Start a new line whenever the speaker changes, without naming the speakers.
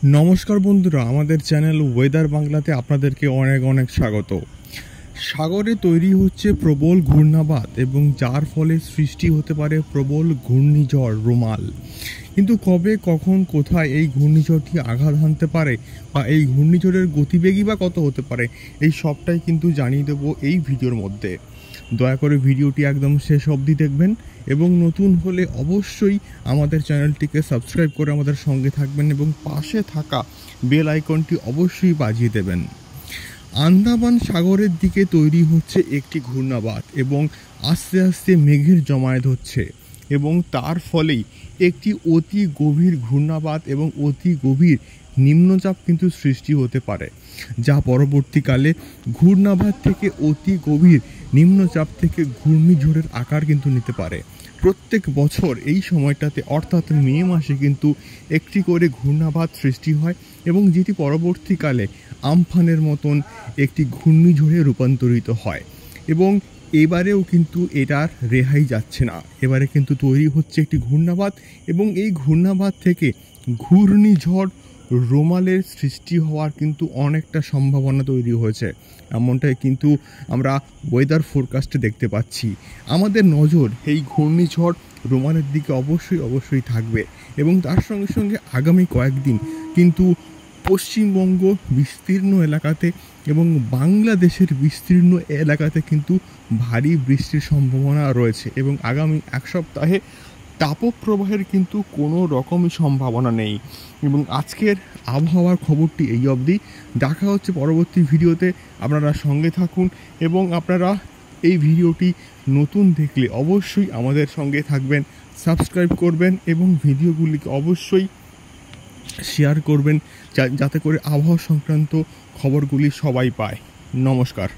নমস্কার বন্ধুরা, আমাদের চ্যানেল ওয়েদার বাংলাতে আপনাদেরকে অনেক অনেক স্বাগত। সাগরে তৈরি হচ্ছে প্রবল ঘূর্ণাবাত এবং যার ফলে সৃষ্টি হতে পারে প্রবল ঘূর্ণিঝড় রুমাল। কিন্তু কবে, কখন, কোথায় এই ঘূর্ণিঝড়টি আঘাত হানতে পারে বা এই ঘূর্ণিঝড়ের গতিবেগই বা কত হতে পারে, এই সবটাই কিন্তু জানিয়ে দেবো এই ভিডিওর মধ্যে। দয়া করে ভিডিওটি একদম শেষ অবধি দেখবেন এবং নতুন হলে অবশ্যই আমাদের চ্যানেলটিকে সাবস্ক্রাইব করে আমাদের সঙ্গে থাকবেন এবং পাশে থাকা বেল আইকনটি অবশ্যই বাজিয়ে দেবেন। আন্দামান সাগরের দিকে তৈরি হচ্ছে একটি ঘূর্ণাবাত এবং আস্তে আস্তে মেঘের জমায়েত হচ্ছে এবং তার ফলেই একটি অতি গভীর ঘূর্ণাবাত এবং অতি গভীর নিম্নচাপ কিন্তু সৃষ্টি হতে পারে, যা পরবর্তীকালে ঘূর্ণাবাত থেকে অতি গভীর নিম্নচাপ থেকে ঘূর্ণিঝড়ের আকার কিন্তু নিতে পারে। প্রত্যেক বছর এই সময়টাতে অর্থাৎ মে মাসে কিন্তু একটি করে ঘূর্ণাবাত সৃষ্টি হয় এবং যেটি পরবর্তীকালে আমফানের মতন একটি ঘূর্ণিঝড়ে রূপান্তরিত হয়। এবং এবারেও কিন্তু এটার রেহাই যাচ্ছে না, এবারে কিন্তু তৈরি হচ্ছে একটি ঘূর্ণাবাত এবং এই ঘূর্ণাবাত থেকে ঘূর্ণিঝড় রুমালের সৃষ্টি হওয়ার কিন্তু অনেকটা সম্ভাবনা তৈরি হয়েছে, এমনটাই কিন্তু আমরা ওয়েদার ফোরকাস্টে দেখতে পাচ্ছি। আমাদের নজর এই ঘূর্ণিঝড় রুমালের দিকে অবশ্যই থাকবে এবং তার সঙ্গে সঙ্গে আগামী কয়েকদিন কিন্তু পশ্চিমবঙ্গ বিস্তীর্ণ এলাকাতে এবং বাংলাদেশের বিস্তীর্ণ এলাকাতে কিন্তু ভারী বৃষ্টির সম্ভাবনা রয়েছে এবং আগামী এক সপ্তাহে তাপপ্রবাহের কিন্তু কোনো রকমই সম্ভাবনা নেই। এবং আজকের আবহাওয়ার খবরটি এই অবধি। দেখা হচ্ছে পরবর্তী ভিডিওতে, আপনারা সঙ্গে থাকুন এবং আপনারা এই ভিডিওটি নতুন দেখলে অবশ্যই আমাদের সঙ্গে থাকবেন, সাবস্ক্রাইব করবেন এবং ভিডিওগুলিকে অবশ্যই শেয়ার করবেন যাতে করে আবহাওয়া সংক্রান্ত খবরগুলি সবাই পায়। নমস্কার।